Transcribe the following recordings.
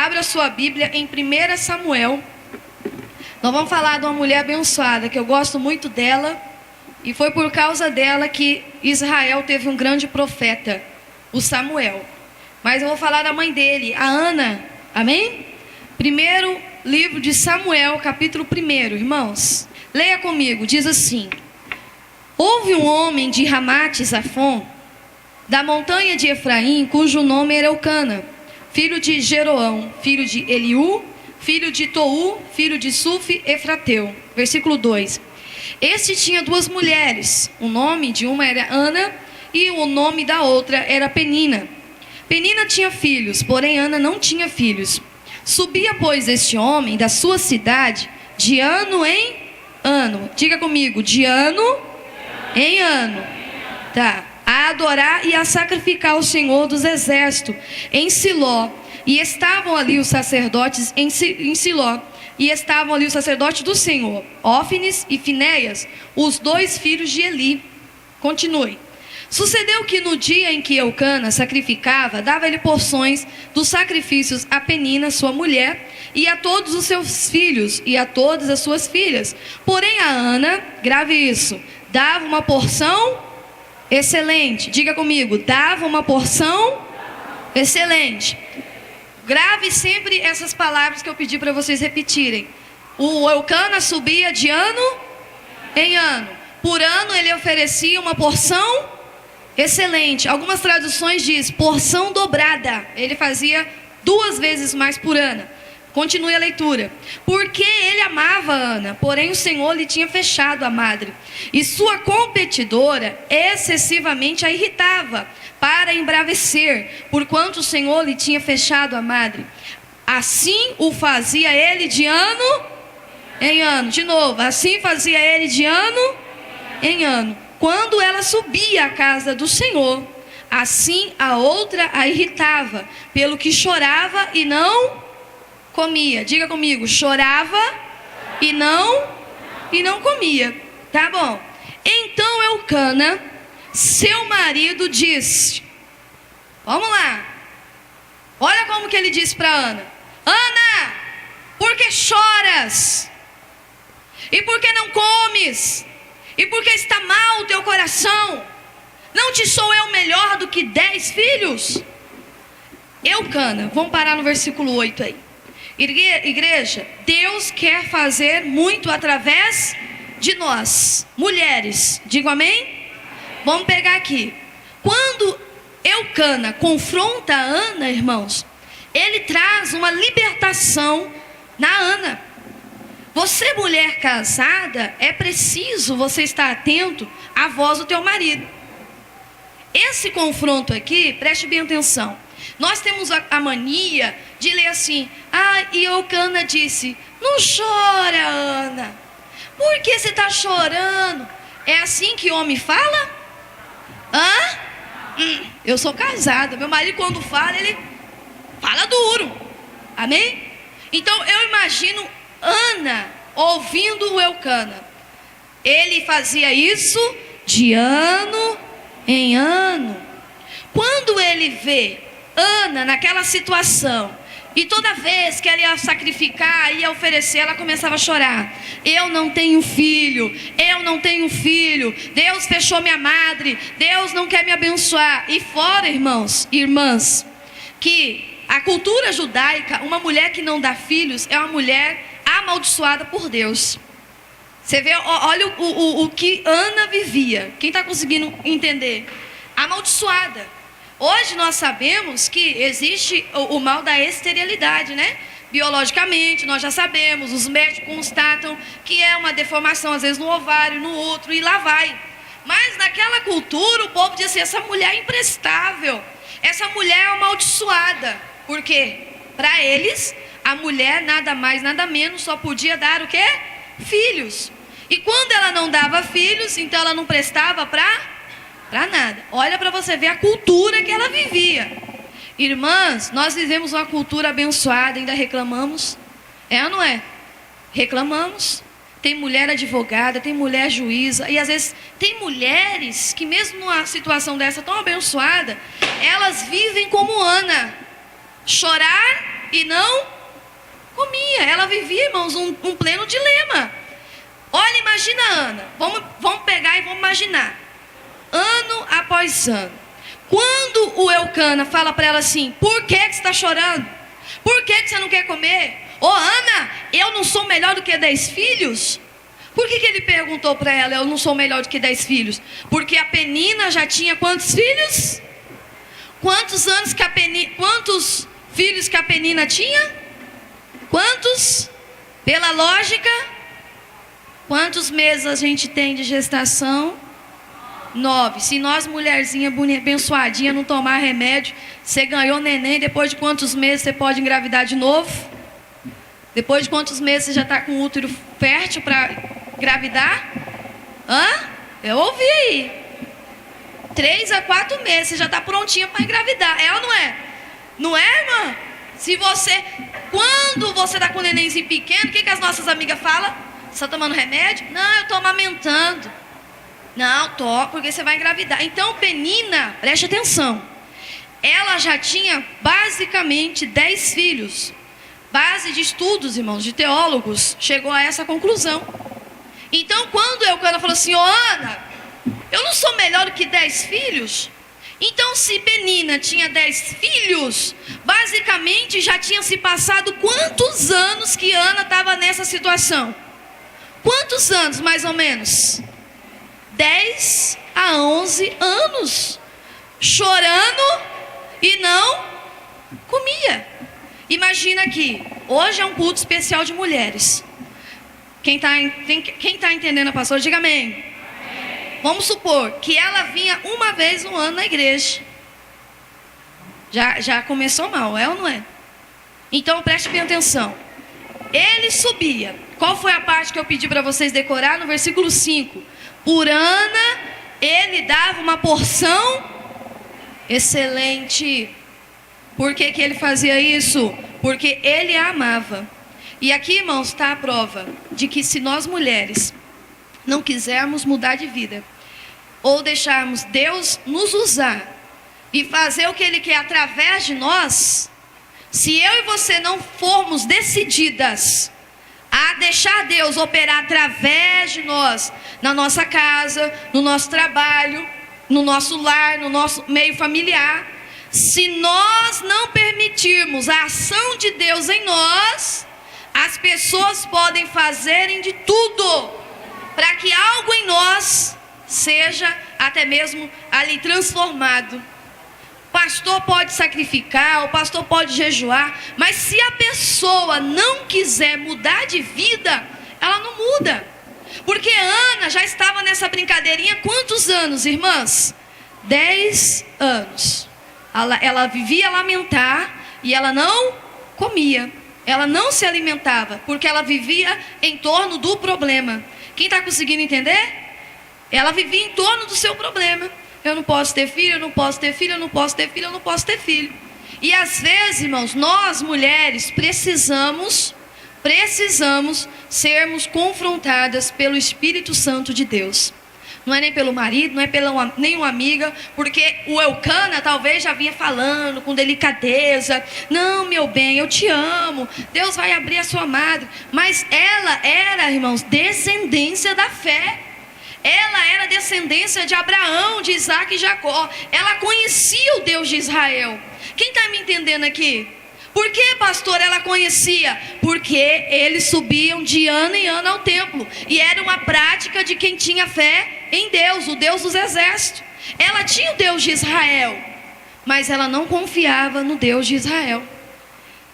Abra sua Bíblia em 1 Samuel. Nós vamos falar de uma mulher abençoada, que eu gosto muito dela. E foi por causa dela que Israel teve um grande profeta, o Samuel. Mas eu vou falar da mãe dele, a Ana. Amém? Primeiro livro de Samuel, capítulo 1, irmãos. Leia comigo, diz assim: Houve um homem de Ramate-Zafon, da montanha de Efraim, cujo nome era Eucana, filho de Jeroão, filho de Eliú, filho de Tou, filho de Sufi, Efrateu. Versículo 2. Este tinha duas mulheres, o nome de uma era Ana e o nome da outra era Penina. Penina tinha filhos, porém Ana não tinha filhos. Subia, pois, este homem da sua cidade de ano em ano. Diga comigo, de ano em ano. Tá. A adorar e a sacrificar ao Senhor dos exércitos em Siló. E estavam ali os sacerdotes em Siló. E estavam ali os sacerdotes do Senhor, Ófines e Finéias, os dois filhos de Eli. Continue. Sucedeu que no dia em que Eucana sacrificava, dava-lhe porções dos sacrifícios a Penina, sua mulher, e a todos os seus filhos, e a todas as suas filhas. Porém a Ana, grave isso, dava uma porção excelente. Diga comigo, dava uma porção excelente. Grave sempre essas palavras que eu pedi para vocês repetirem. O Eucana subia de ano em ano. Por ano ele oferecia uma porção excelente. Algumas traduções diz porção dobrada. Ele fazia 2 vezes mais por ano. Continue a leitura. Porque ele amava Ana, porém o Senhor lhe tinha fechado a madre. E sua competidora excessivamente a irritava, para embravecer, porquanto o Senhor lhe tinha fechado a madre. Assim o fazia ele de ano em ano. De novo, assim fazia ele de ano em ano. Quando ela subia à casa do Senhor, assim a outra a irritava, pelo que chorava e não comia. Diga comigo, chorava e não comia. Tá bom. Então Eucana, seu marido, disse: vamos lá. Olha como que ele disse para Ana: Ana, por que choras? E por que não comes? E por que está mal o teu coração? Não te sou eu melhor do que 10 filhos? Eucana, vamos parar no versículo 8 aí. Igreja, Deus quer fazer muito através de nós, mulheres. Digo amém? Vamos pegar aqui. Quando Eucana confronta a Ana, irmãos, ele traz uma libertação na Ana. Você, mulher casada, é preciso você estar atento à voz do teu marido. Esse confronto aqui, preste bem atenção. Nós temos a mania de ler assim: e Eucana disse: não chora, Ana. Por que você está chorando? É assim que homem fala? Eu sou casada. Meu marido, quando fala, ele fala duro. Amém? Então eu imagino Ana ouvindo o Eucana. Ele fazia isso de ano em ano. Quando ele vê Ana naquela situação, e toda vez que ela ia sacrificar, ia oferecer, ela começava a chorar: eu não tenho filho, eu não tenho filho, Deus fechou minha madre, Deus não quer me abençoar. E fora, irmãos e irmãs, que a cultura judaica, uma mulher que não dá filhos é uma mulher amaldiçoada por Deus. Você vê, olha o que Ana vivia. Quem está conseguindo entender? Amaldiçoada. Hoje nós sabemos que existe o mal da esterilidade, né? Biologicamente, nós já sabemos, os médicos constatam que é uma deformação, às vezes no ovário, no útero, e lá vai. Mas naquela cultura, o povo dizia assim: essa mulher é imprestável, essa mulher é amaldiçoada. Por quê? Para eles, a mulher nada mais, nada menos, só podia dar o quê? Filhos. E quando ela não dava filhos, então ela não prestava para nada. Olha para você ver a cultura que ela vivia. Irmãs, nós vivemos uma cultura abençoada, ainda reclamamos. É ou não é? Reclamamos. Tem mulher advogada, tem mulher juíza, e às vezes tem mulheres que mesmo numa situação dessa tão abençoada, elas vivem como Ana: chorar e não comia. Ela vivia, irmãos, um pleno dilema. Olha, imagina a Ana. Vamos pegar e vamos imaginar. Ano após ano. Quando o Eucana fala para ela assim: por que você está chorando? Por que você não quer comer? Ô Ana, eu não sou melhor do que 10 filhos? Por que ele perguntou para ela: eu não sou melhor do que 10 filhos? Porque a Penina já tinha quantos filhos? Quantos filhos que a Penina tinha? Quantos? Pela lógica, quantos meses a gente tem de gestação? 9. Se nós, mulherzinha abençoadinha, não tomar remédio, você ganhou neném, depois de quantos meses você pode engravidar de novo? Depois de quantos meses você já está com o útero fértil para engravidar? Eu ouvi aí. 3 a 4 meses, você já está prontinha para engravidar. É ou não é? Não é, irmã? Quando você está com um nenenzinho pequeno, o que as nossas amigas falam? Você está tomando remédio? Não, eu estou amamentando. Não, porque você vai engravidar. Então, Penina, preste atenção. Ela já tinha basicamente 10 filhos. Base de estudos, irmãos, de teólogos, chegou a essa conclusão. Então, quando Eucana falou assim: Ana, eu não sou melhor do que 10 filhos? Então, se Penina tinha 10 filhos, basicamente já tinha se passado quantos anos que Ana estava nessa situação? Quantos anos, mais ou menos? 10 a 11 anos. Chorando e não comia. Imagina aqui, hoje é um culto especial de mulheres. Quem está entendendo a pastora, diga amém. Vamos supor que ela vinha uma vez no ano na igreja. Já começou mal, é ou não é? Então preste bem atenção. Ele subia. Qual foi a parte que eu pedi para vocês decorar? No versículo 5. Por Ana, ele dava uma porção excelente. Por que ele fazia isso? Porque ele a amava. E aqui, irmãos, está a prova de que se nós mulheres não quisermos mudar de vida, ou deixarmos Deus nos usar e fazer o que Ele quer através de nós, se eu e você não formos decididas a deixar Deus operar através de nós, na nossa casa, no nosso trabalho, no nosso lar, no nosso meio familiar, se nós não permitirmos a ação de Deus em nós, as pessoas podem fazerem de tudo para que algo em nós seja até mesmo ali transformado. O pastor pode sacrificar, o pastor pode jejuar, mas se a pessoa não quiser mudar de vida, ela não muda. Porque Ana já estava nessa brincadeirinha quantos anos, irmãs? 10 anos. Ela vivia a lamentar e ela não comia. Ela não se alimentava, porque ela vivia em torno do problema. Quem está conseguindo entender? Ela vivia em torno do seu problema. Eu não posso ter filho, eu não posso ter filho, eu não posso ter filho, eu não posso ter filho. E às vezes, irmãos, nós mulheres precisamos sermos confrontadas pelo Espírito Santo de Deus. Não é nem pelo marido, não é pela nenhuma amiga, porque o Eucana talvez já vinha falando com delicadeza: não, meu bem, eu te amo, Deus vai abrir a sua madre. Mas ela era, irmãos, descendência da fé. Ela era descendência de Abraão, de Isaac e Jacó. Ela conhecia o Deus de Israel. Quem está me entendendo aqui? Por que, pastor, ela conhecia? Porque eles subiam de ano em ano ao templo. E era uma prática de quem tinha fé em Deus, o Deus dos exércitos. Ela tinha o Deus de Israel, mas ela não confiava no Deus de Israel.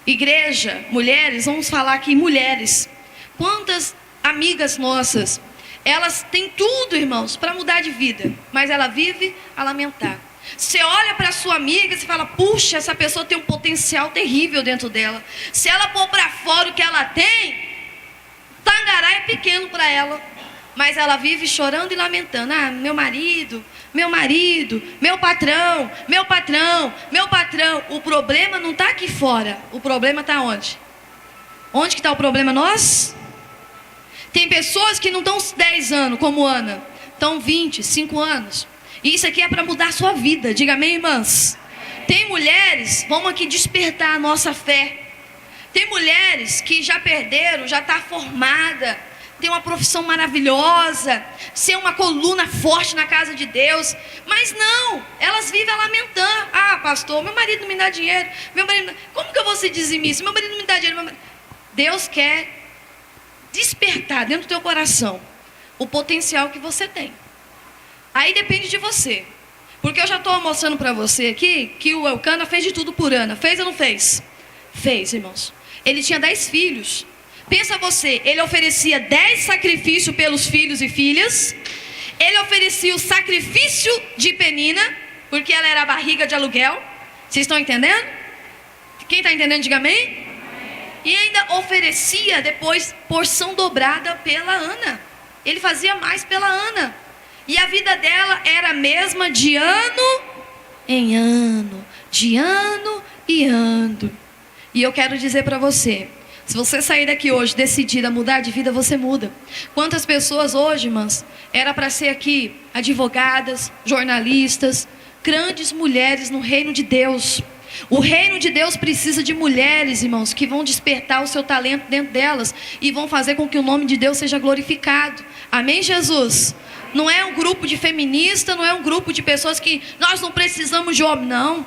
Igreja, mulheres, vamos falar aqui mulheres. Quantas amigas nossas, elas têm tudo, irmãos, para mudar de vida, mas ela vive a lamentar. Você olha para sua amiga e fala: puxa, essa pessoa tem um potencial terrível dentro dela. Se ela pôr para fora o que ela tem, Tangará é pequeno para ela. Mas ela vive chorando e lamentando: ah, meu marido, meu patrão. O problema não está aqui fora. O problema está onde? Onde que está o problema? Nós? Tem pessoas que não estão 10 anos, como Ana, estão 25 anos. E isso aqui é para mudar a sua vida. Diga amém, irmãs. Tem mulheres, vamos aqui despertar a nossa fé. Tem mulheres que já perderam, já está formada, tem uma profissão maravilhosa, ser uma coluna forte na casa de Deus, mas não, elas vivem lamentando. Ah, pastor, meu marido não me dá dinheiro, como que eu vou ser dizimista? Meu marido não me dá dinheiro. Deus quer despertar dentro do teu coração o potencial que você tem. Aí depende de você. Porque eu já estou mostrando para você aqui que o Elcana fez de tudo por Ana. Fez ou não fez? Fez, irmãos. Ele tinha 10 filhos. Pensa você, ele oferecia 10 sacrifícios pelos filhos e filhas. Ele oferecia o sacrifício de Penina, porque ela era a barriga de aluguel. Vocês estão entendendo? Quem está entendendo, diga amém. E ainda oferecia depois porção dobrada pela Ana. Ele fazia mais pela Ana. E a vida dela era a mesma de ano em ano. De ano e ano. E eu quero dizer para você, se você sair daqui hoje decidida a mudar de vida, você muda. Quantas pessoas hoje, irmãs, era para ser aqui advogadas, jornalistas, grandes mulheres no reino de Deus. O reino de Deus precisa de mulheres, irmãos, que vão despertar o seu talento dentro delas e vão fazer com que o nome de Deus seja glorificado. Amém, Jesus? Não é um grupo de feministas, não é um grupo de pessoas que nós não precisamos de homem, não.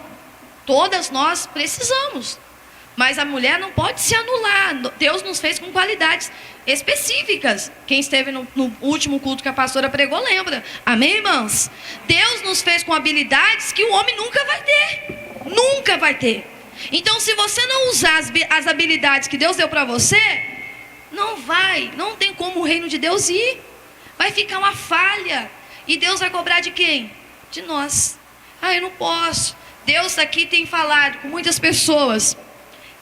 Todas nós precisamos. Mas a mulher não pode se anular. Deus nos fez com qualidades específicas. Quem esteve no último culto que a pastora pregou, lembra. Amém, irmãos? Deus nos fez com habilidades que o homem nunca vai ter. Nunca vai ter. Então, se você não usar as habilidades que Deus deu para você, não tem como o reino de Deus ir. Vai ficar uma falha. E Deus vai cobrar de quem? De nós. Ah, eu não posso. Deus aqui tem falado com muitas pessoas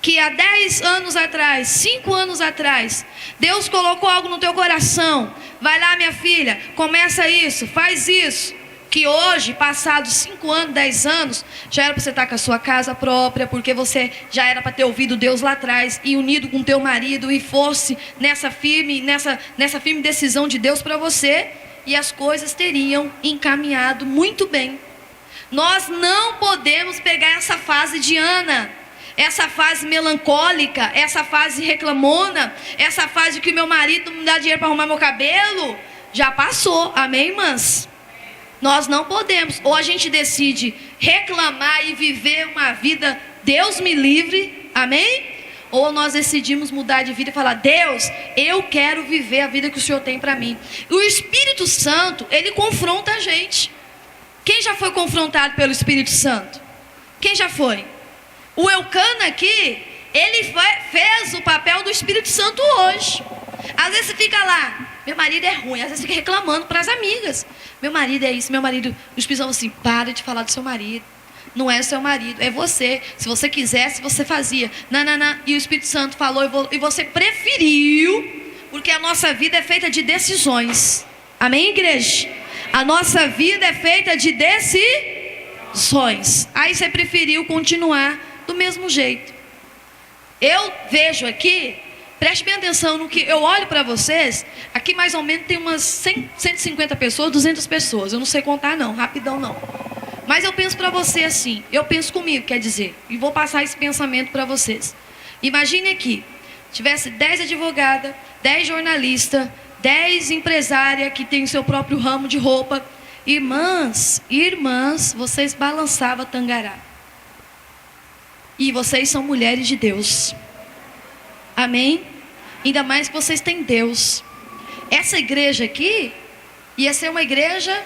que há 10 anos atrás, 5 anos atrás, Deus colocou algo no teu coração. Vai lá, minha filha, começa isso, faz isso. Que hoje, passados 5 anos, 10 anos, já era para você estar com a sua casa própria, porque você já era para ter ouvido Deus lá atrás e unido com teu marido e fosse nessa firme decisão de Deus para você, e as coisas teriam encaminhado muito bem. Nós não podemos pegar essa fase de Ana, essa fase melancólica, essa fase reclamona, essa fase que o meu marido não me dá dinheiro para arrumar meu cabelo. Já passou, amém, irmãs? Nós não podemos. Ou a gente decide reclamar e viver uma vida, Deus me livre, amém? Ou nós decidimos mudar de vida e falar, Deus, eu quero viver a vida que o Senhor tem para mim. O Espírito Santo, ele confronta a gente. Quem já foi confrontado pelo Espírito Santo? Quem já foi? O Elcana aqui, ele fez o papel do Espírito Santo hoje. Às vezes você fica lá, meu marido é ruim, às vezes fica reclamando para as amigas. Meu marido é isso, meu marido... O Espírito Santo assim, para de falar do seu marido. Não é o seu marido, é você. Se você quisesse, você fazia. Não. E o Espírito Santo falou e você preferiu, porque a nossa vida é feita de decisões. Amém, igreja? A nossa vida é feita de decisões. Aí você preferiu continuar do mesmo jeito. Eu vejo aqui, preste bem atenção no que eu olho para vocês. Aqui mais ou menos tem umas 150 pessoas, 200 pessoas. Eu não sei contar não, rapidão não. Mas eu penso para você assim, eu penso comigo, quer dizer, e vou passar esse pensamento para vocês. Imagine aqui, tivesse 10 advogadas, 10 jornalistas, 10 empresárias que tem o seu próprio ramo de roupa. Irmãs, vocês balançavam tangará. E vocês são mulheres de Deus. Amém? Ainda mais que vocês têm Deus. Essa igreja aqui ia ser uma igreja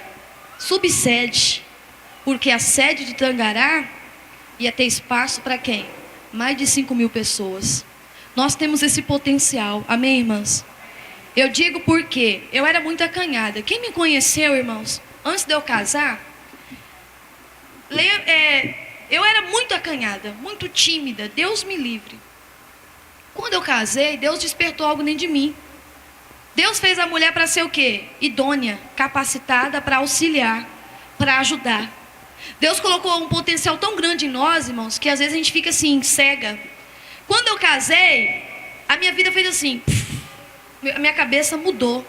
subsede. Porque a sede de Tangará ia ter espaço para quem? Mais de 5.000 pessoas. Nós temos esse potencial. Amém, irmãs? Eu digo porque eu era muito acanhada. Quem me conheceu, irmãos, antes de eu casar, eu era muito acanhada, muito tímida. Deus me livre. Quando eu casei, Deus despertou algo dentro de mim. Deus fez a mulher para ser o quê? Idônea, capacitada para auxiliar, para ajudar. Deus colocou um potencial tão grande em nós, irmãos, que às vezes a gente fica assim, cega. Quando eu casei, a minha vida fez assim, a minha cabeça mudou.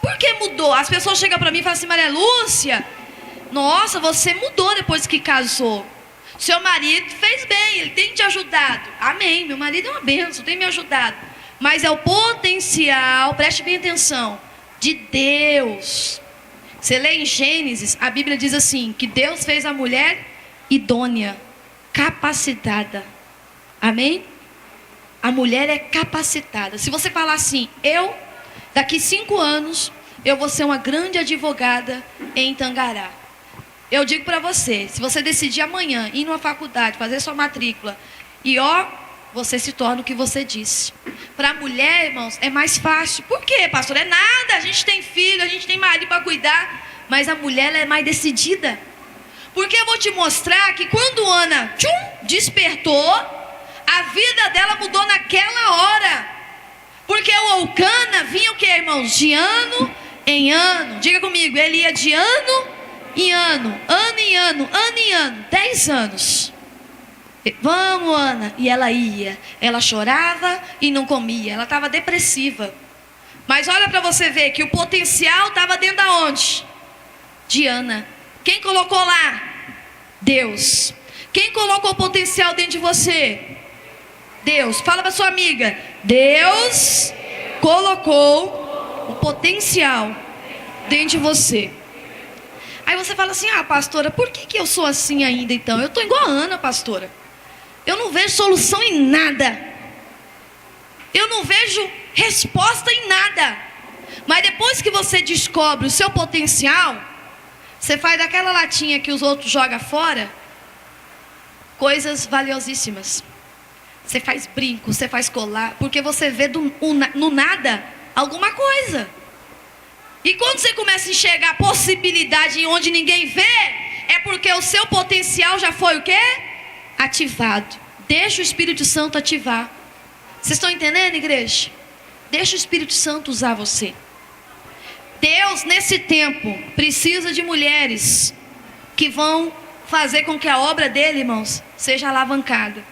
Por que mudou? As pessoas chegam para mim e falam assim, Maria Lúcia, nossa, você mudou depois que casou. Seu marido fez bem, ele tem te ajudado. Amém, meu marido é uma bênção, tem me ajudado. Mas é o potencial, preste bem atenção, de Deus. Você lê em Gênesis, a Bíblia diz assim, que Deus fez a mulher idônea, capacitada. Amém? A mulher é capacitada. Se você falar assim, daqui 5 anos, eu vou ser uma grande advogada em Tangará. Eu digo para você, se você decidir amanhã ir numa faculdade, fazer sua matrícula, você se torna o que você disse. Para a mulher, irmãos, é mais fácil. Por quê, pastor? É nada, a gente tem filho, a gente tem marido para cuidar. Mas a mulher ela é mais decidida. Porque eu vou te mostrar que quando Ana despertou, a vida dela mudou naquela hora. Porque o Elcana vinha o que, irmãos? De ano em ano. Diga comigo, ele ia de ano em ano, ano em ano, ano em ano, 10 anos. Vamos, Ana. E ela ia. Ela chorava e não comia. Ela estava depressiva. Mas olha para você ver que o potencial estava dentro de onde? De Ana. Quem colocou lá? Deus. Quem colocou o potencial dentro de você? Deus. Fala para sua amiga. Deus colocou o potencial dentro de você. Aí você fala assim, pastora, por que eu sou assim ainda então? Eu estou igual a Ana, pastora. Eu não vejo solução em nada. Eu não vejo resposta em nada. Mas depois que você descobre o seu potencial, você faz daquela latinha que os outros jogam fora, coisas valiosíssimas. Você faz brinco, você faz colar, porque você vê no nada alguma coisa. E quando você começa a enxergar possibilidade em onde ninguém vê, é porque o seu potencial já foi o quê? Ativado. Deixa o Espírito Santo ativar. Vocês estão entendendo, igreja? Deixa o Espírito Santo usar você. Deus, nesse tempo, precisa de mulheres que vão fazer com que a obra dele, irmãos, seja alavancada.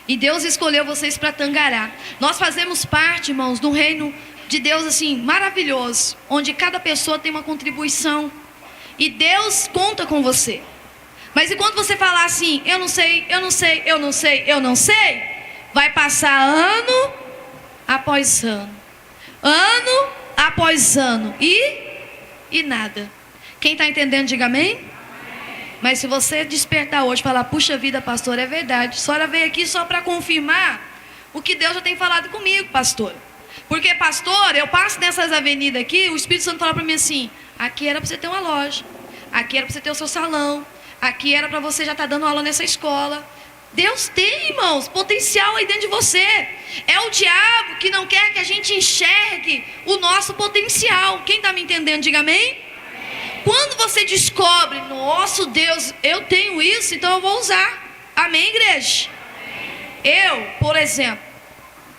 E Deus escolheu vocês para Tangará. Nós fazemos parte, irmãos, de um reino de Deus assim, maravilhoso, onde cada pessoa tem uma contribuição. E Deus conta com você. Mas enquanto você falar assim, eu não sei, eu não sei, eu não sei, eu não sei, vai passar ano após ano. Ano após ano. E nada. Quem está entendendo, diga amém. Mas se você despertar hoje e falar, puxa vida, pastor, é verdade. A senhora veio aqui só para confirmar o que Deus já tem falado comigo, pastor. Porque, pastor, eu passo nessas avenidas aqui, o Espírito Santo fala para mim assim, aqui era para você ter uma loja, aqui era para você ter o seu salão, aqui era para você já estar dando aula nessa escola. Deus tem, irmãos, potencial aí dentro de você. É o diabo que não quer que a gente enxergue o nosso potencial. Quem está me entendendo, diga amém. Quando você descobre, nosso Deus, eu tenho isso, então eu vou usar. Amém, igreja? Eu, por exemplo,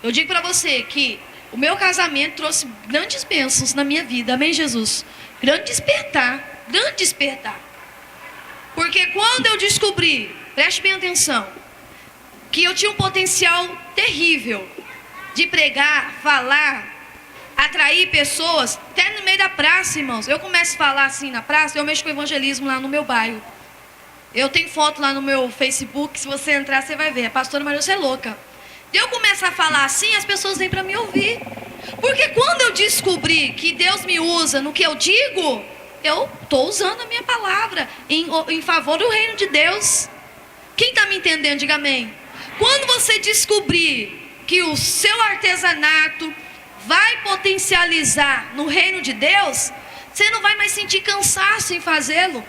eu digo para você que o meu casamento trouxe grandes bênçãos na minha vida. Amém, Jesus? Grande despertar. Porque quando eu descobri, preste bem atenção, que eu tinha um potencial terrível de pregar, falar, atrair pessoas, até no meio da praça, irmãos. Eu começo a falar assim na praça, eu mexo com evangelismo lá no meu bairro. Eu tenho foto lá no meu Facebook, se você entrar você vai ver. A pastora Maria, você é louca. Eu começo a falar assim, as pessoas vêm para me ouvir. Porque quando eu descobri que Deus me usa no que eu digo, eu estou usando a minha palavra em favor do reino de Deus. Quem está me entendendo, diga amém. Quando você descobrir que o seu artesanato vai potencializar no reino de Deus, você não vai mais sentir cansaço em fazê-lo.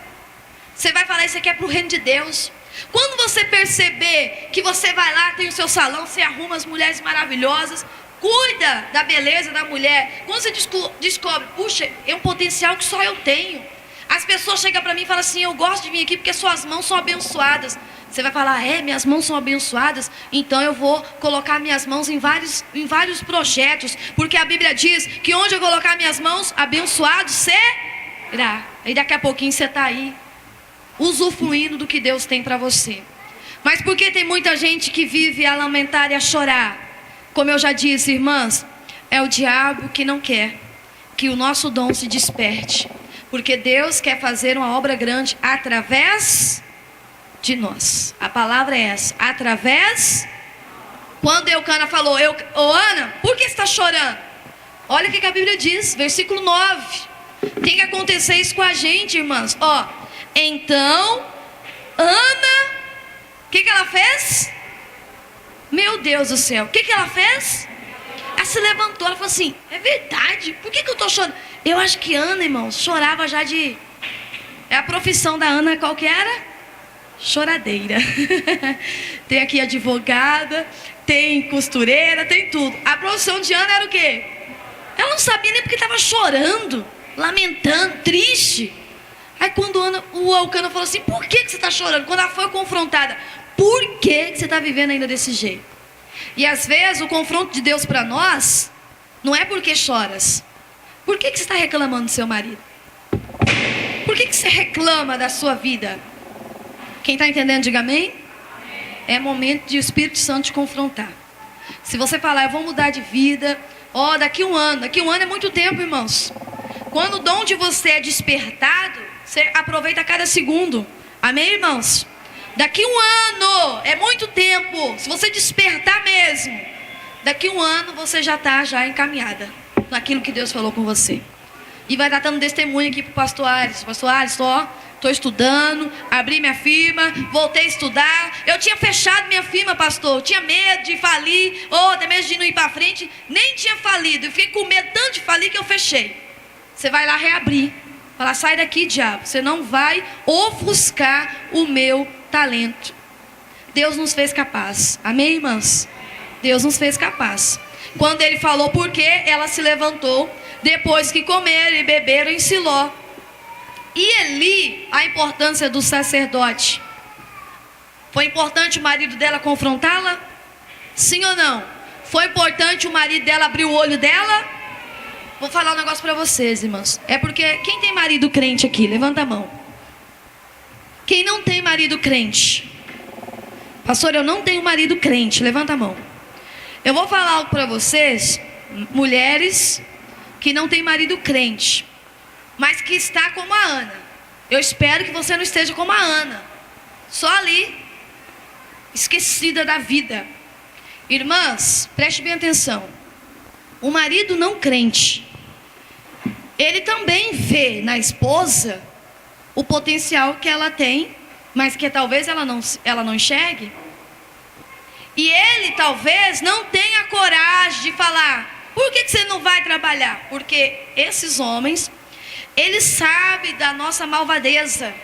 Você vai falar, isso aqui é para o reino de Deus. Quando você perceber que você vai lá, tem o seu salão, você arruma as mulheres maravilhosas, cuida da beleza da mulher. Quando você descobre, puxa, é um potencial que só eu tenho. As pessoas chegam para mim e falam assim, eu gosto de vir aqui porque suas mãos são abençoadas. Você vai falar, minhas mãos são abençoadas, então eu vou colocar minhas mãos em vários projetos, porque a Bíblia diz que onde eu colocar minhas mãos, abençoado será. E daqui a pouquinho você está aí, usufruindo do que Deus tem para você. Mas por que tem muita gente que vive a lamentar e a chorar? Como eu já disse, irmãs, é o diabo que não quer que o nosso dom se desperte. Porque Deus quer fazer uma obra grande através de nós. A palavra é essa, através. Quando Eucana falou, ô Ana, por que você está chorando? Olha o que a Bíblia diz, versículo 9. Tem que acontecer isso com a gente, irmãs. Então, Ana, o que ela fez? Meu Deus do céu, o que ela fez? Ela se levantou, ela falou assim, é verdade, por que eu estou chorando? Eu acho que Ana, irmãos, chorava já de... A profissão da Ana qual que era? Choradeira. Tem aqui advogada, tem costureira, tem tudo. A profissão de Ana era o quê? Ela não sabia nem porque estava chorando, lamentando, triste. Aí quando o Eucana falou assim, por que você está chorando? Quando ela foi confrontada, por que você está vivendo ainda desse jeito? E às vezes o confronto de Deus para nós, não é porque choras. Por que você está reclamando do seu marido? Por que você reclama da sua vida? Quem está entendendo, diga amém. É momento de o Espírito Santo te confrontar. Se você falar, eu vou mudar de vida, daqui um ano é muito tempo, irmãos. Quando o dom de você é despertado, você aproveita cada segundo. Amém, irmãos? Daqui um ano é muito tempo. Se você despertar mesmo, daqui um ano você já está encaminhada naquilo que Deus falou com você. E vai dar dando testemunho aqui para o pastor Ares. Pastor Ares, estou estudando, abri minha firma, voltei a estudar. Eu tinha fechado minha firma, pastor. Eu tinha medo de falir, até mesmo de não ir para frente. Nem tinha falido. Eu fiquei com medo tanto de falir que eu fechei. Você vai lá reabrir. Falar, sai daqui, diabo. Você não vai ofuscar o meu talento. Deus nos fez capaz. Amém, irmãs? Deus nos fez capaz. Quando ele falou por quê, ela se levantou. Depois que comeram e beberam em Siló. E Eli, a importância do sacerdote. Foi importante o marido dela confrontá-la? Sim ou não? Foi importante o marido dela abrir o olho dela? Vou falar um negócio para vocês, irmãos. É porque, quem tem marido crente aqui? Levanta a mão. Quem não tem marido crente? Pastor, eu não tenho marido crente. Levanta a mão. Eu vou falar algo para vocês, mulheres que não tem marido crente, mas que está como a Ana. Eu espero que você não esteja como a Ana, só ali, esquecida da vida. Irmãs, preste bem atenção. O marido não crente, ele também vê na esposa o potencial que ela tem, mas que talvez ela não enxergue. E ele talvez não tenha coragem de falar, por que você não vai trabalhar? Porque esses homens, eles sabem da nossa malvadeza.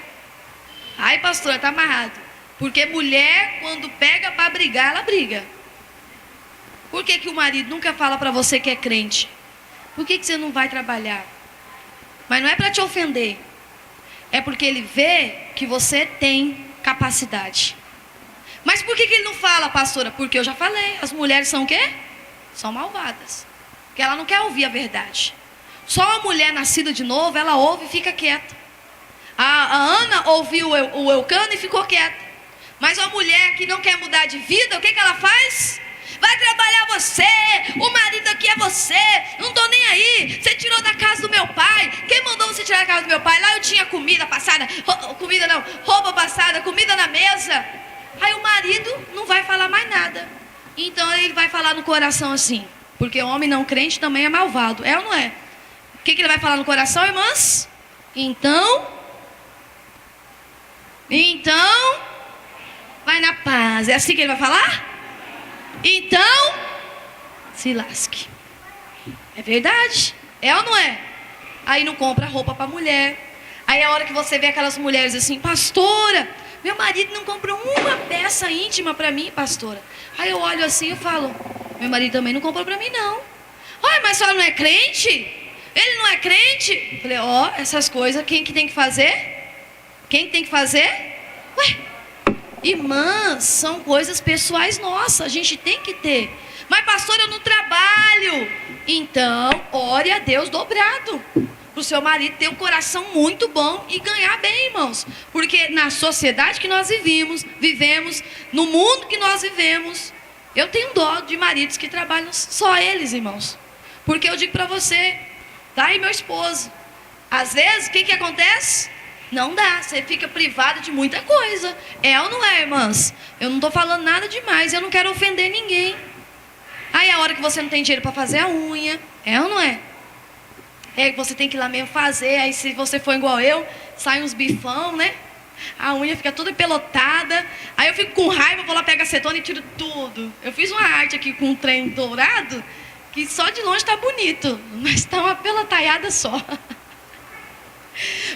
Ai, pastora, está amarrado. Porque mulher, quando pega para brigar, ela briga. Por que o marido nunca fala para você que é crente? Por que você não vai trabalhar? Mas não é para te ofender. É porque ele vê que você tem capacidade. Mas por que ele não fala, pastora? Porque eu já falei, as mulheres são o quê? São malvadas. Porque ela não quer ouvir a verdade. Só a mulher nascida de novo, ela ouve e fica quieta. A Ana ouviu o Eucana e ficou quieta. Mas a mulher que não quer mudar de vida, o que ela faz? Vai trabalhar você, o marido aqui é você, não estou nem aí, você tirou da casa do meu pai. Quem mandou você tirar da casa do meu pai? Lá eu tinha comida passada, roupa passada, comida na mesa. Aí o marido não vai falar mais nada. Então ele vai falar no coração assim, porque o homem não crente também é malvado, é ou não é? O que ele vai falar no coração, irmãs? Então, vai na paz. É assim que ele vai falar? Então, se lasque. É verdade, é ou não é? Aí não compra roupa para mulher. Aí é a hora que você vê aquelas mulheres assim, pastora, meu marido não comprou uma peça íntima para mim, pastora. Aí eu olho assim e falo, meu marido também não comprou para mim não. Olha, mas a senhora não é crente? Ele não é crente? Falei, essas coisas, quem que tem que fazer? Quem que tem que fazer? Ué, irmãs, são coisas pessoais nossas, a gente tem que ter. Mas pastor, eu não trabalho. Então, ore a Deus dobrado. Para o seu marido ter um coração muito bom e ganhar bem, irmãos. Porque na sociedade que nós vivemos, no mundo que nós vivemos, eu tenho dó de maridos que trabalham só eles, irmãos. Porque eu digo para você, tá aí meu esposo. Às vezes, o que acontece? Não dá, você fica privado de muita coisa. É ou não é, irmãs? Eu não estou falando nada demais, eu não quero ofender ninguém. Aí a hora que você não tem dinheiro para fazer a unha, é ou não é? É que você tem que ir lá mesmo fazer, aí se você for igual eu, sai uns bifão, né? A unha fica toda pelotada. Aí eu fico com raiva, vou lá pegar acetona e tiro tudo. Eu fiz uma arte aqui com um trem dourado, que só de longe está bonito, mas está uma pelotaiada só.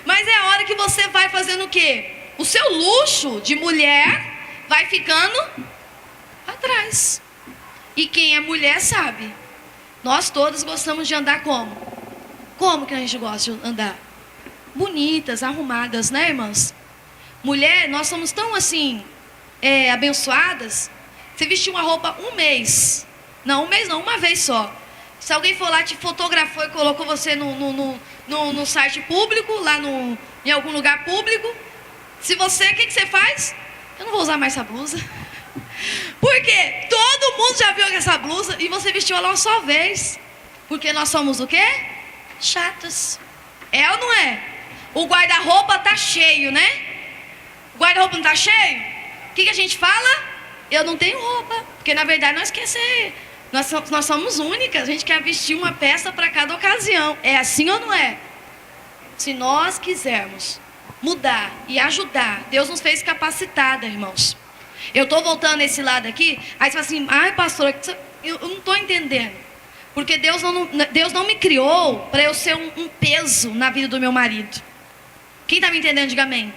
Mas é a hora que você vai fazendo o quê? O seu luxo de mulher vai ficando atrás. E quem é mulher sabe. Nós todos gostamos de andar como? Como que a gente gosta de andar? Bonitas, arrumadas, né, irmãs? Mulher, nós somos tão assim, abençoadas. Você vestiu uma roupa um mês. Não, um mês não, uma vez só. Se alguém for lá, te fotografou e colocou você no site público, lá em algum lugar público. Se você, o que você faz? Eu não vou usar mais essa blusa. Porque todo mundo já viu essa blusa e você vestiu ela uma só vez. Porque nós somos o quê? Chatas. É ou não é? O guarda-roupa tá cheio, né? O guarda-roupa não tá cheio? O que a gente fala? Eu não tenho roupa. Porque na verdade nós queremos ser... Nós somos únicas, a gente quer vestir uma peça para cada ocasião. É assim ou não é? Se nós quisermos mudar e ajudar, Deus nos fez capacitada, irmãos. Eu estou voltando esse lado aqui, aí você fala assim, ai pastora, eu não estou entendendo. Porque Deus não me criou para eu ser um peso na vida do meu marido. Quem está me entendendo, diga amém.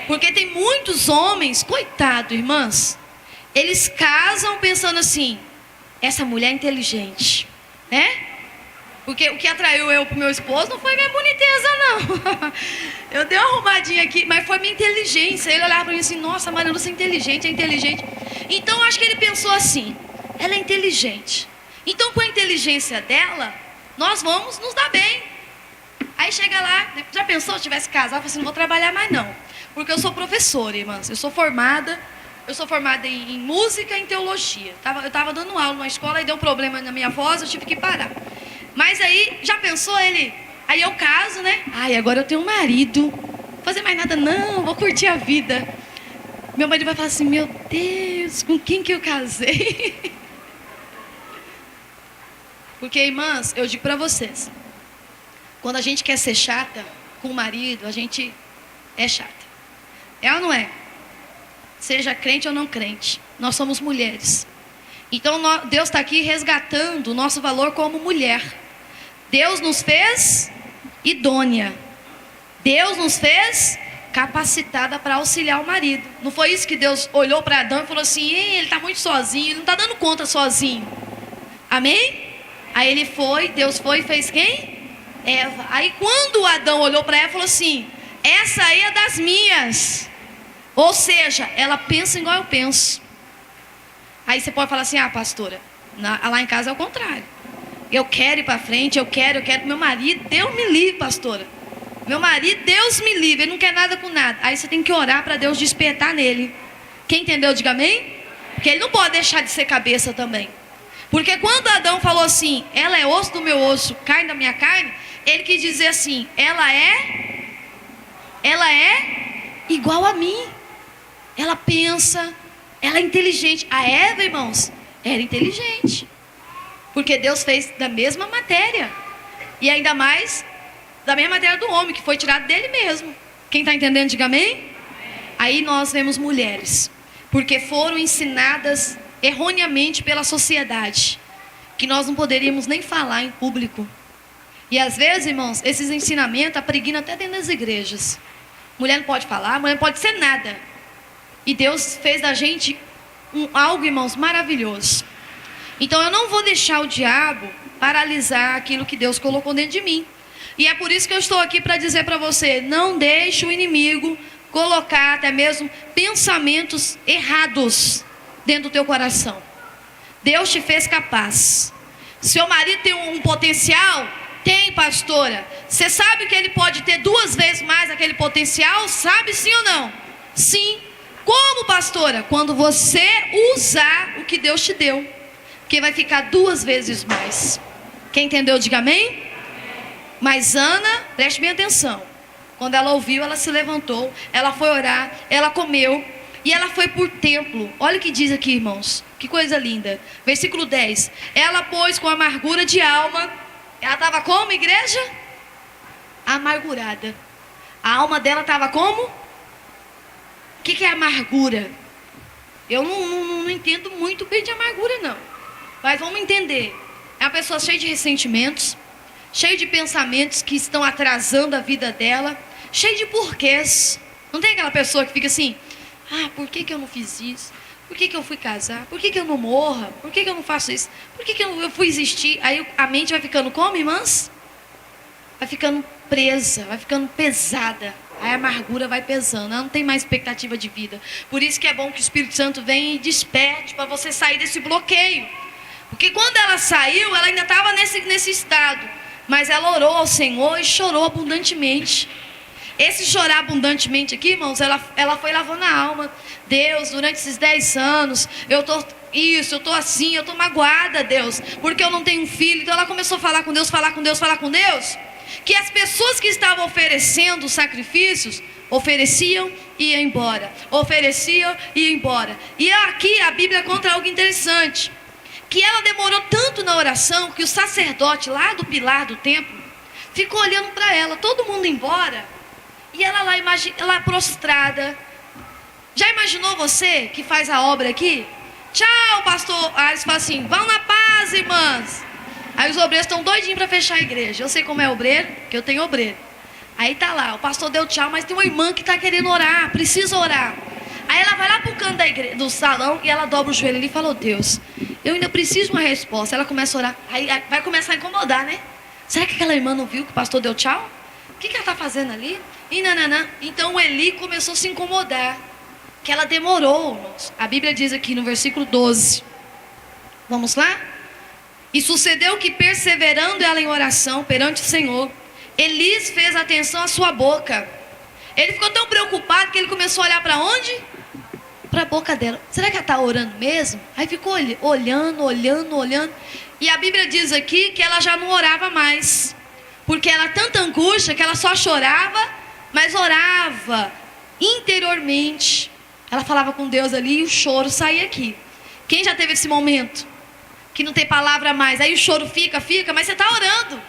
Porque tem muitos homens, coitado, irmãs, eles casam pensando assim, essa mulher é inteligente, né? Porque o que atraiu eu pro meu esposo não foi minha boniteza, não. Eu dei uma arrumadinha aqui, mas foi minha inteligência. Ele olhava para mim assim, nossa, Maria Lúcia é inteligente, é inteligente. Então, acho que ele pensou assim, ela é inteligente. Então, com a inteligência dela, nós vamos nos dar bem. Aí chega lá, já pensou se eu tivesse casado? Eu falei assim, não vou trabalhar mais não. Porque eu sou professora, irmãs, eu sou formada em música e em teologia. Eu estava dando aula numa escola e deu um problema na minha voz, eu tive que parar. Mas aí, já pensou ele? Aí eu caso, né? Ai, agora eu tenho um marido. Não vou fazer mais nada não, vou curtir a vida. Meu marido vai falar assim, meu Deus, com quem que eu casei? Porque, irmãs, eu digo para vocês, quando a gente quer ser chata com o marido, a gente é chata. É ou não é? Seja crente ou não crente, nós somos mulheres. Então Deus está aqui resgatando o nosso valor como mulher. Deus nos fez idônea. Deus nos fez capacitada para auxiliar o marido. Não foi isso que Deus olhou para Adão e falou assim, ele está muito sozinho, ele não está dando conta sozinho. Amém? Aí Deus foi e fez quem? Eva. Aí quando Adão olhou para Eva, falou assim, essa aí é das minhas. Ou seja, ela pensa igual eu penso. Aí você pode falar assim, pastora, lá em casa é o contrário. Eu quero ir para frente, eu quero meu marido, Deus me livre, pastora. Meu marido, Deus me livre, ele não quer nada com nada. Aí você tem que orar para Deus despertar nele. Quem entendeu, diga amém? Porque ele não pode deixar de ser cabeça também. Porque quando Adão falou assim, ela é osso do meu osso, carne da minha carne, ele quis dizer assim, ela é igual a mim. Ela pensa, ela é inteligente. A Eva, irmãos, era inteligente. Porque Deus fez da mesma matéria. E ainda mais da mesma matéria do homem, que foi tirado dele mesmo. Quem está entendendo, diga amém? Aí nós vemos mulheres, porque foram ensinadas erroneamente pela sociedade, que nós não poderíamos nem falar em público. E às vezes, irmãos, esses ensinamentos apreguinam até dentro das igrejas. Mulher não pode falar, mulher não pode ser nada. E Deus fez da gente algo, irmãos, maravilhoso. Então eu não vou deixar o diabo paralisar aquilo que Deus colocou dentro de mim. E é por isso que eu estou aqui para dizer para você, não deixe o inimigo colocar até mesmo pensamentos errados dentro do teu coração. Deus te fez capaz. Seu marido tem um potencial? Tem, pastora. Você sabe que ele pode ter 2 vezes mais aquele potencial? Sabe sim ou não? Sim. Como, pastora? Quando você usar o que Deus te deu, que vai ficar 2 vezes mais. Quem entendeu, diga amém. Mas Ana, preste bem atenção. Quando ela ouviu, ela se levantou, ela foi orar, ela comeu e ela foi por templo. Olha o que diz aqui, irmãos, que coisa linda. Versículo 10. Ela, pois, com amargura de alma, ela estava como, igreja? Amargurada. A alma dela estava como? O que é amargura? Eu não entendo muito bem de amargura, não. Mas vamos entender. É uma pessoa cheia de ressentimentos, cheia de pensamentos que estão atrasando a vida dela, cheia de porquês. Não tem aquela pessoa que fica assim: ah, por que eu não fiz isso? Por que eu fui casar? Por que eu não morra? Por que eu não faço isso? Por que eu fui existir? Aí a mente vai ficando como, irmãs? Vai ficando presa, vai ficando pesada. Aí a amargura vai pesando, ela não tem mais expectativa de vida. Por isso que é bom que o Espírito Santo venha e desperte para você sair desse bloqueio. Porque quando ela saiu, ela ainda estava nesse estado. Mas ela orou ao Senhor e chorou abundantemente. Esse chorar abundantemente aqui, irmãos, ela foi lavando a alma. Deus, durante esses 10 anos, eu estou assim, eu estou magoada, Deus, porque eu não tenho um filho. Então ela começou a falar com Deus, falar com Deus, falar com Deus. Que as pessoas que estavam oferecendo sacrifícios, ofereciam e iam embora. Ofereciam e iam embora. E aqui a Bíblia conta algo interessante. Que ela demorou tanto na oração, que o sacerdote lá do pilar do templo, ficou olhando para ela, todo mundo embora. E ela lá prostrada. Já imaginou você que faz a obra aqui? Tchau, pastor. Aí eles falam assim: vão na paz, irmãs. Aí os obreiros estão doidinhos para fechar a igreja. Eu sei como é obreiro, que eu tenho obreiro. Aí tá lá, o pastor deu tchau, mas tem uma irmã que está querendo orar, precisa orar. Aí ela vai lá para o canto do salão e ela dobra o joelho ali e fala: oh, Deus, eu ainda preciso de uma resposta. Ela começa a orar, aí vai começar a incomodar, né? Será que aquela irmã não viu que o pastor deu tchau? O que ela está fazendo ali? E nananã. Então o Eli começou a se incomodar, que ela demorou, irmãos. A Bíblia diz aqui no versículo 12. Vamos lá? E sucedeu que, perseverando ela em oração perante o Senhor, Eli fez atenção à sua boca. Ele ficou tão preocupado que ele começou a olhar para onde? Para a boca dela. Será que ela está orando mesmo? Aí ficou olhando. E a Bíblia diz aqui que ela já não orava mais, porque era tanta angústia que ela só chorava, mas orava interiormente. Ela falava com Deus ali e o choro saía aqui. Quem já teve esse momento? Que não tem palavra mais, aí o choro fica, mas você está orando.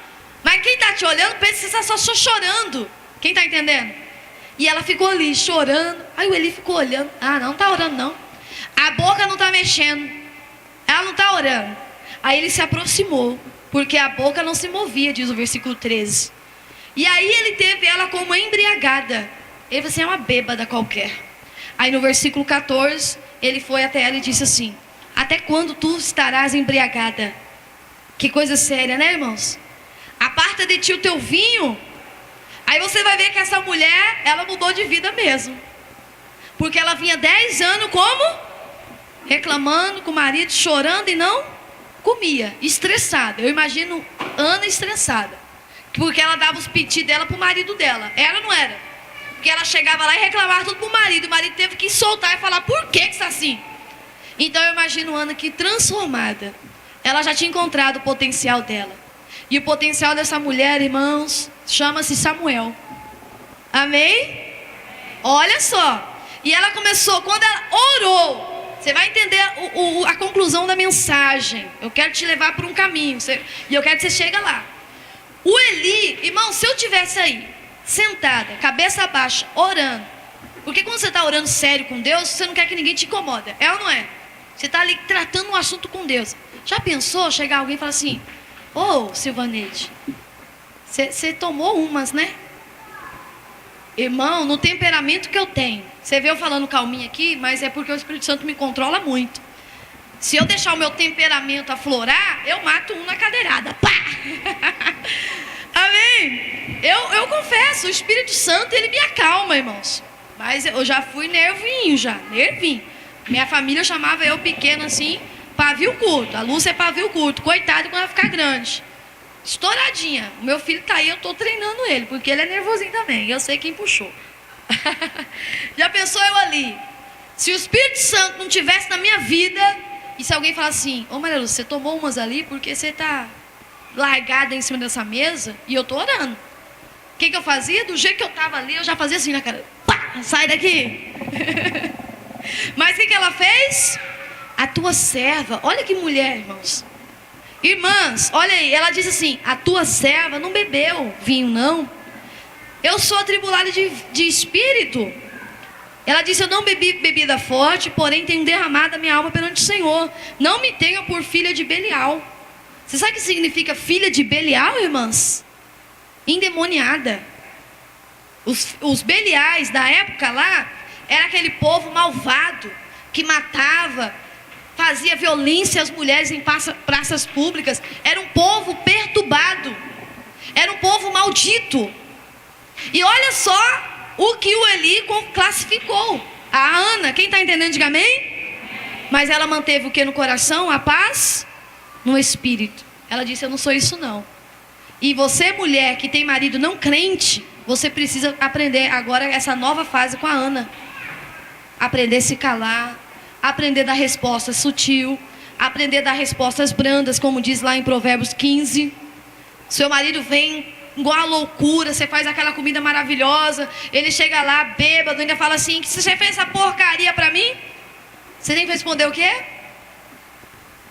Mas quem está te olhando pensa que você está só chorando. Quem está entendendo? E ela ficou ali chorando. Aí o Eli ficou olhando. Ah, não está orando não. A boca não está mexendo. Ela não está orando. Aí ele se aproximou, porque a boca não se movia, diz o versículo 13. E aí ele teve ela como embriagada. Ele falou assim: é uma bêbada qualquer. Aí no versículo 14, ele foi até ela e disse assim: até quando tu estarás embriagada? Que coisa séria, né, irmãos? Aparta de ti o teu vinho. Aí você vai ver que essa mulher, ela mudou de vida mesmo. Porque ela vinha 10 anos como? Reclamando com o marido, chorando e não comia, estressada. Eu imagino Ana estressada, porque ela dava os piti dela pro marido dela. Era ou não era? Porque ela chegava lá e reclamava tudo pro marido. O marido teve que soltar e falar: por que está assim? Então eu imagino Ana aqui transformada. Ela já tinha encontrado o potencial dela. E o potencial dessa mulher, irmãos, chama-se Samuel. Amém? Olha só. E ela começou, quando ela orou, você vai entender a conclusão da mensagem. Eu quero te levar por um caminho. E eu quero que você chegue lá. O Eli, irmão, se eu tivesse aí, sentada, cabeça baixa, orando. Porque quando você está orando sério com Deus, você não quer que ninguém te incomoda. É ou não é? Você está ali tratando um assunto com Deus. Já pensou chegar alguém e falar assim: ô, Silvanete, você tomou umas, né? Irmão, no temperamento que eu tenho, você vê eu falando calminho aqui, mas é porque o Espírito Santo me controla muito. Se eu deixar o meu temperamento aflorar, eu mato um na cadeirada. Pá! Amém? Eu confesso, o Espírito Santo, ele me acalma, irmãos. Mas eu já fui nervinho. Minha família chamava eu pequeno assim, pavio curto. A Lúcia é pavio curto. Coitado quando ela ficar grande. Estouradinha. O meu filho está aí, eu estou treinando ele, porque ele é nervosinho também. Eu sei quem puxou. Já pensou eu ali? Se o Espírito Santo não tivesse na minha vida, e se alguém falar assim: ô Maria Lúcia, você tomou umas ali porque você está largada em cima dessa mesa e eu estou orando. que eu fazia? Do jeito que eu estava ali, eu já fazia assim na cara. Pá, sai daqui. Mas o que ela fez? A tua serva, olha que mulher, irmãos. Irmãs, olha aí, ela disse assim: a tua serva não bebeu vinho, não. Eu sou atribulada de espírito. Ela disse: eu não bebi bebida forte, porém tenho derramado a minha alma perante o Senhor. Não me tenha por filha de Belial. Você sabe o que significa filha de Belial, irmãs? Endemoniada. Os Beliais da época lá era aquele povo malvado que matava, fazia violência às mulheres em praças públicas. Era um povo perturbado, era um povo maldito. E olha só o que o Eli classificou a Ana. Quem está entendendo, diga amém. Mas ela manteve o que no coração? A paz no espírito. Ela disse: eu não sou isso não. E você, mulher que tem marido não crente, você precisa aprender agora essa nova fase com a Ana. Aprender a se calar, aprender a dar resposta sutil, aprender a dar respostas brandas, como diz lá em Provérbios 15. Seu marido vem igual a loucura, você faz aquela comida maravilhosa, ele chega lá bêbado, ainda fala assim: você fez essa porcaria pra mim? Você tem que responder o quê?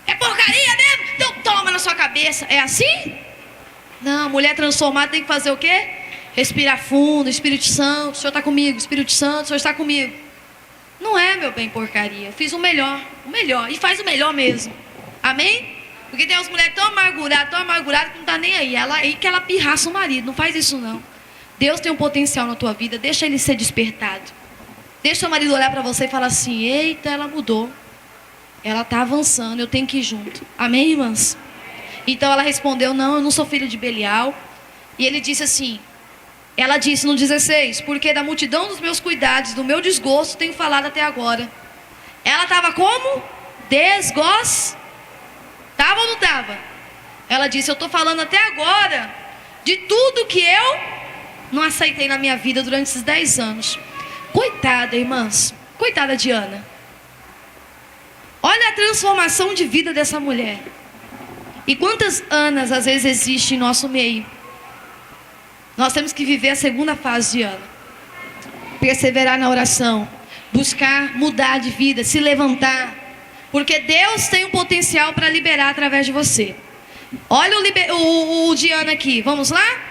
É porcaria mesmo? Então toma na sua cabeça. É assim? Não, mulher transformada tem que fazer o quê? Respirar fundo. Espírito Santo, o Senhor está comigo. Espírito Santo, o Senhor está comigo. Não é, meu bem, porcaria. Eu fiz o melhor, e faz o melhor mesmo. Amém? Porque tem umas mulheres tão amarguradas que não está nem aí. Aí que ela pirraça o marido. Não faz isso não. Deus tem um potencial na tua vida. Deixa ele ser despertado. Deixa o marido olhar para você e falar assim: eita, ela mudou. Ela está avançando, eu tenho que ir junto. Amém, irmãs? Então ela respondeu: não, eu não sou filha de Belial. E ele disse assim, ela disse no 16: porque da multidão dos meus cuidados, do meu desgosto, tenho falado até agora. Ela estava como? Estava ou não estava? Ela disse: eu estou falando até agora de tudo que eu não aceitei na minha vida durante esses 10 anos. Coitada, irmãs. Coitada de Ana. Olha a transformação de vida dessa mulher. E quantas Anas às vezes existem em nosso meio? Nós temos que viver a segunda fase de Ana. Perseverar na oração. Buscar mudar de vida, se levantar. Porque Deus tem um potencial para liberar através de você. Olha o de Ana aqui, vamos lá?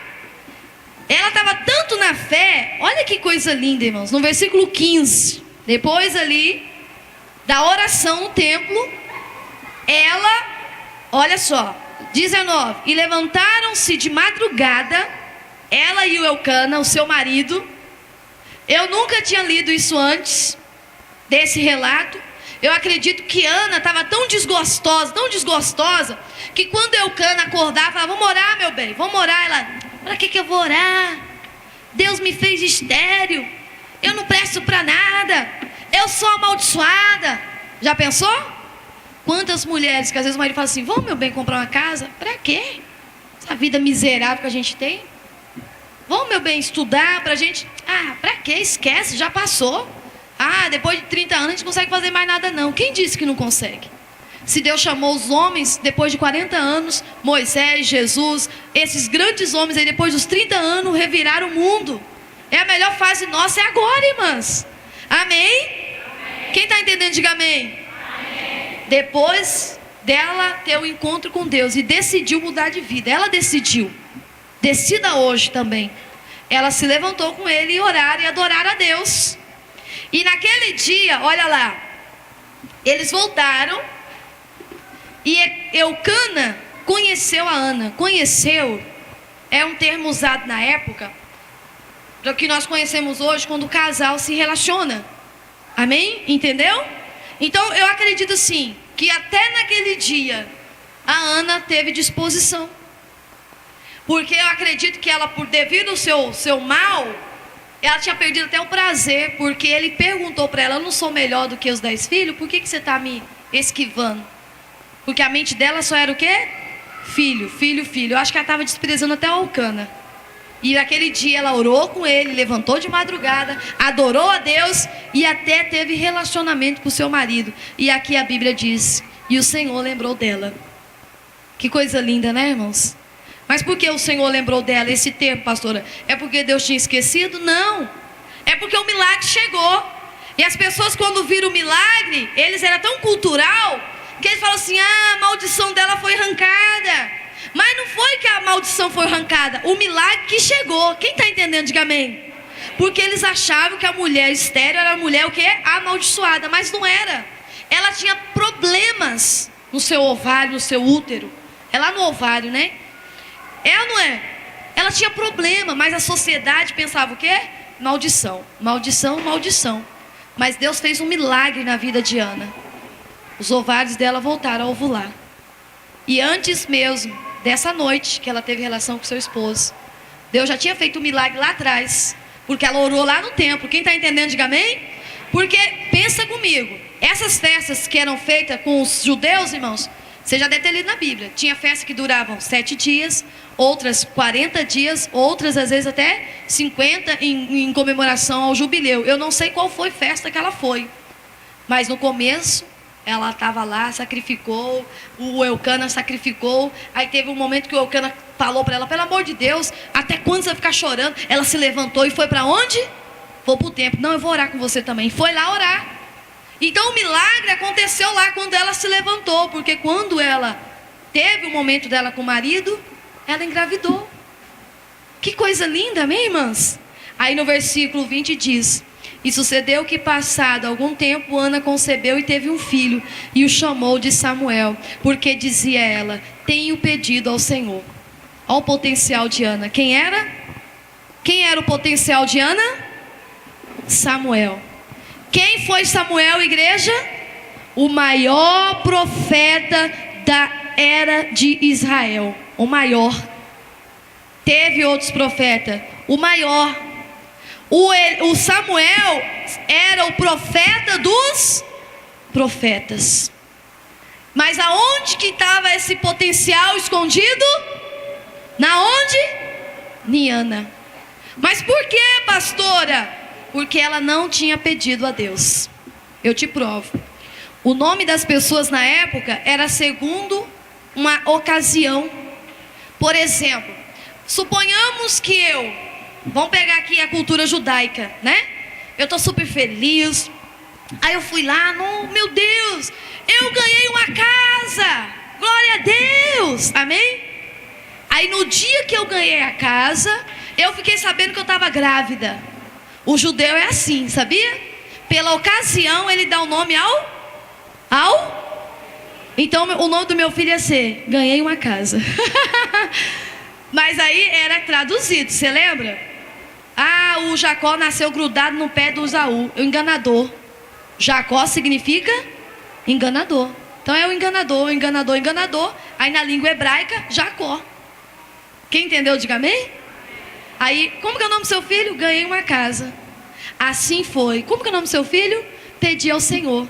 Ela estava tanto na fé, olha que coisa linda, irmãos. No versículo 15, depois ali da oração no templo, ela, olha só, 19, e levantaram-se de madrugada, ela e o Elcana, o seu marido. Eu nunca tinha lido isso antes, desse relato. Eu acredito que Ana estava tão desgostosa, que quando Elcana acordava, falava: vamos orar, meu bem, vamos orar. Ela: para que eu vou orar? Deus me fez estéril, eu não presto para nada, eu sou amaldiçoada. Já pensou? Quantas mulheres que às vezes o marido fala assim: vamos, meu bem, comprar uma casa? Para quê? Essa vida miserável que a gente tem. Vamos, meu bem, estudar pra gente? Ah, para quê? Esquece, já passou. Ah, depois de 30 anos a gente não consegue fazer mais nada não. Quem disse que não consegue? Se Deus chamou os homens depois de 40 anos, Moisés, Jesus, esses grandes homens aí depois dos 30 anos reviraram o mundo. É a melhor fase nossa, é agora, irmãs. Amém? Amém. Quem está entendendo, diga amém. Amém. Depois dela ter o encontro com Deus e decidiu mudar de vida, ela decidiu. Decida hoje também. Ela se levantou com ele e orar e adorar a Deus. E naquele dia, olha lá, eles voltaram e Elcana conheceu a Ana. Conheceu é um termo usado na época do que nós conhecemos hoje quando o casal se relaciona. Amém? Entendeu? Então eu acredito assim, que até naquele dia a Ana teve disposição. Porque eu acredito que ela, por devido ao seu mal, ela tinha perdido até o prazer, porque ele perguntou para ela: eu não sou melhor do que os 10 filhos? Por que você está me esquivando? Porque a mente dela só era o quê? Filho, filho, filho. Eu acho que ela estava desprezando até o Elcana. E naquele dia ela orou com ele, levantou de madrugada, adorou a Deus e até teve relacionamento com o seu marido. E aqui a Bíblia diz: e o Senhor lembrou dela. Que coisa linda, né, irmãos? Mas por que o Senhor lembrou dela esse tempo, pastora? É porque Deus tinha esquecido? Não. É porque o milagre chegou. E as pessoas, quando viram o milagre, eles eram tão cultural, que eles falam assim: ah, a maldição dela foi arrancada. Mas não foi que a maldição foi arrancada, o milagre que chegou. Quem está entendendo, diga amém. Porque eles achavam que a mulher estéril era a mulher o quê? Amaldiçoada, mas não era. Ela tinha problemas no seu ovário, no seu útero. É lá no ovário, né? É ou não é? Ela tinha problema, mas a sociedade pensava o quê? Maldição, maldição, maldição. Mas Deus fez um milagre na vida de Ana. Os ovários dela voltaram a ovular. E antes mesmo dessa noite que ela teve relação com seu esposo, Deus já tinha feito um milagre lá atrás. Porque ela orou lá no templo. Quem está entendendo, diga amém. Porque, pensa comigo, essas festas que eram feitas com os judeus, irmãos, você já deve ter lido na Bíblia. Tinha festas que duravam 7 dias, outras 40 dias, outras às vezes até 50 em comemoração ao jubileu. Eu não sei qual foi a festa que ela foi. Mas no começo, ela estava lá, sacrificou, o Eucana sacrificou. Aí teve um momento que o Eucana falou para ela: pelo amor de Deus, até quando você vai ficar chorando? Ela se levantou e foi para onde? Foi para o templo. Não, eu vou orar com você também. Foi lá orar. Então o milagre aconteceu lá quando ela se levantou. Porque quando ela teve o momento dela com o marido, ela engravidou. Que coisa linda, amém, irmãs? Aí no versículo 20 diz: e sucedeu que, passado algum tempo, Ana concebeu e teve um filho, e o chamou de Samuel, porque dizia ela: tenho pedido ao Senhor. Olha o potencial de Ana. Quem era? Quem era o potencial de Ana? Samuel. Quem foi Samuel, igreja? O maior profeta da era de Israel. O maior. Teve outros profetas. O maior. O Samuel era o profeta dos profetas. Mas aonde que estava esse potencial escondido? Na onde? Em Ana. Mas por que, pastora? Porque ela não tinha pedido a Deus. Eu te provo. O nome das pessoas na época era segundo uma ocasião. Por exemplo, suponhamos que vamos pegar aqui a cultura judaica, né? Eu estou super feliz. Aí eu fui lá, meu Deus, eu ganhei uma casa. Glória a Deus, amém? Aí no dia que eu ganhei a casa, eu fiquei sabendo que eu estava grávida. O judeu é assim, sabia? Pela ocasião ele dá o nome Então o nome do meu filho ia ser: ganhei uma casa. Mas aí era traduzido, você lembra? Ah, o Jacó nasceu grudado no pé do Esaú, o enganador. Jacó significa enganador. Então é o enganador, enganador, enganador. Aí na língua hebraica, Jacó. Quem entendeu, diga amém? Aí, como que é o nome do seu filho? Ganhei uma casa. Assim foi. Como que é o nome do seu filho? Pedi ao Senhor.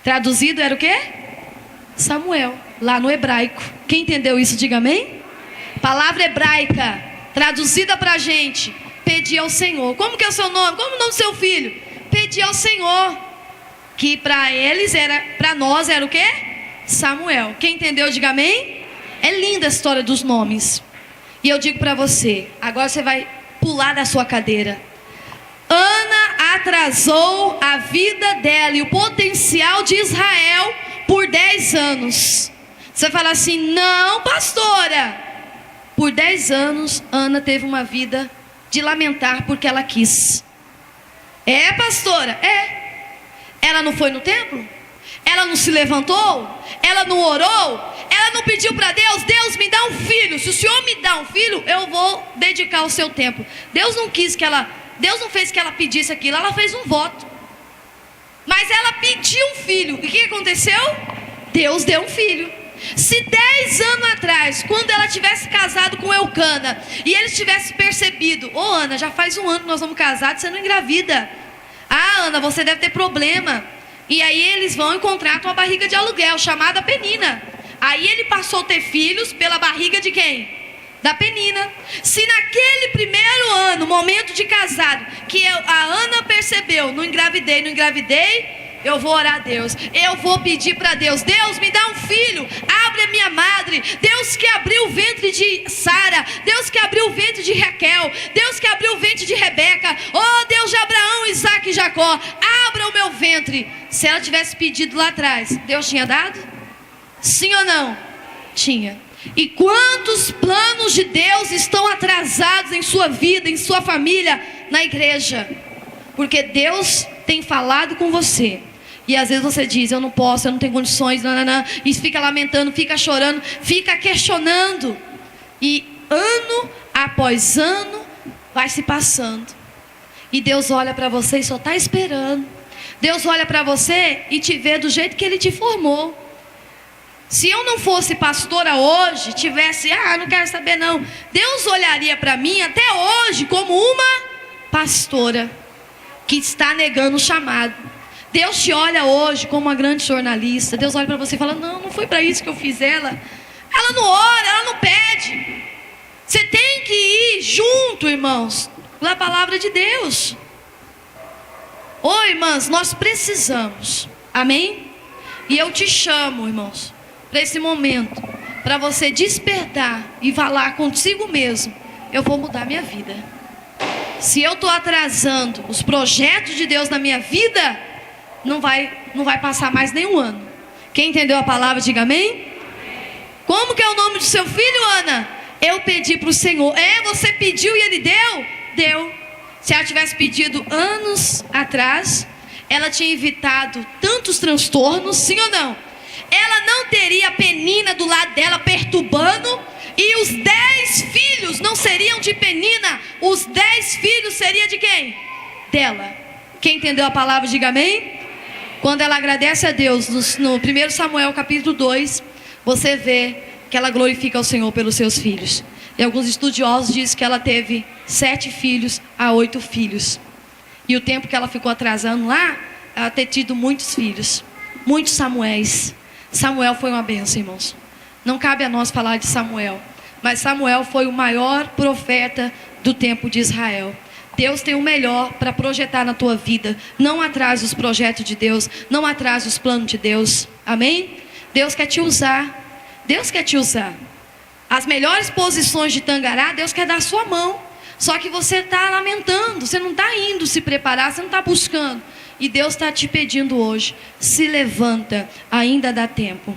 Traduzido era o quê? Samuel, lá no hebraico. Quem entendeu isso, diga amém? Palavra hebraica, traduzida pra gente: pedi ao Senhor. Como que é o seu nome? Como é o nome do seu filho? Pedi ao Senhor. Que para eles era, para nós era o quê? Samuel. Quem entendeu, diga amém? É linda a história dos nomes. E eu digo para você, agora você vai pular da sua cadeira. Ana atrasou a vida dela e o potencial de Israel por 10 anos. Você vai falar assim: não, pastora. Por 10 anos, Ana teve uma vida de lamentar porque ela quis. É, pastora? É. Ela não foi no templo? Ela não se levantou? Ela não orou? Ela não pediu para Deus: Deus, me dá um filho. Se o Senhor me dá um filho, eu vou dedicar o seu tempo. Deus não fez que ela pedisse aquilo. Ela fez um voto. Mas ela pediu um filho. E o que aconteceu? Deus deu um filho. Se 10 anos atrás, quando ela tivesse casado com Eucana, e eles tivessem percebido: ô Ana, já faz um ano que nós vamos casados, você não engravida. Ah, Ana, você deve ter problema. E aí eles vão encontrar uma barriga de aluguel, chamada Penina. Aí ele passou a ter filhos pela barriga de quem? Da Penina. Se naquele primeiro ano, momento de casado, que a Ana percebeu: não engravidei, eu vou orar a Deus. Eu vou pedir para Deus: Deus, me dá um filho. Abre a minha madre. Deus que abriu o ventre de Sara, Deus que abriu o ventre de Raquel, Deus que abriu o ventre de Rebeca, oh Deus de Abraão, Isaac e Jacó, abra o meu ventre. Se ela tivesse pedido lá atrás, Deus tinha dado? Sim ou não? Tinha. E quantos planos de Deus estão atrasados em sua vida, em sua família, na igreja? Porque Deus tem falado com você. E às vezes você diz, eu não posso, eu não tenho condições, e fica lamentando, fica chorando, fica questionando. E ano após ano vai se passando. E Deus olha para você e só está esperando. Deus olha para você e te vê do jeito que Ele te formou. Se eu não fosse pastora hoje, tivesse, não quero saber não. Deus olharia para mim até hoje como uma pastora que está negando o chamado. Deus te olha hoje como uma grande jornalista. Deus olha para você e fala, não foi para isso que eu fiz ela. Ela não ora, ela não pede. Você tem que ir junto, irmãos, na palavra de Deus. Irmãs, nós precisamos, amém? E eu te chamo, irmãos, para esse momento, para você despertar e falar consigo mesmo, eu vou mudar minha vida. Se eu estou atrasando os projetos de Deus na minha vida, não vai passar mais nenhum ano. Quem entendeu a palavra, diga amém. Como que é o nome do seu filho, Ana? Eu pedi para o Senhor. Você pediu e Ele deu? Deu. Se ela tivesse pedido anos atrás, ela tinha evitado tantos transtornos, sim ou não? Ela não teria a Penina do lado dela perturbando, e os 10 filhos não seriam de Penina, os 10 filhos seriam de quem? Dela. Quem entendeu a palavra, diga amém. Quando ela agradece a Deus, no 1 Samuel capítulo 2, você vê que ela glorifica o Senhor pelos seus filhos. E alguns estudiosos dizem que ela teve 7 filhos a 8 filhos. E o tempo que ela ficou atrasando lá, ela ter tido muitos filhos, muitos Samuéis. Samuel foi uma bênção, irmãos. Não cabe a nós falar de Samuel, mas Samuel foi o maior profeta do tempo de Israel. Deus tem o melhor para projetar na tua vida. Não atrase os projetos de Deus, não atrase os planos de Deus, amém? Deus quer te usar, Deus quer te usar. As melhores posições de Tangará, Deus quer dar a sua mão. Só que você está lamentando, você não está indo se preparar, você não está buscando. E Deus está te pedindo hoje, se levanta, ainda dá tempo.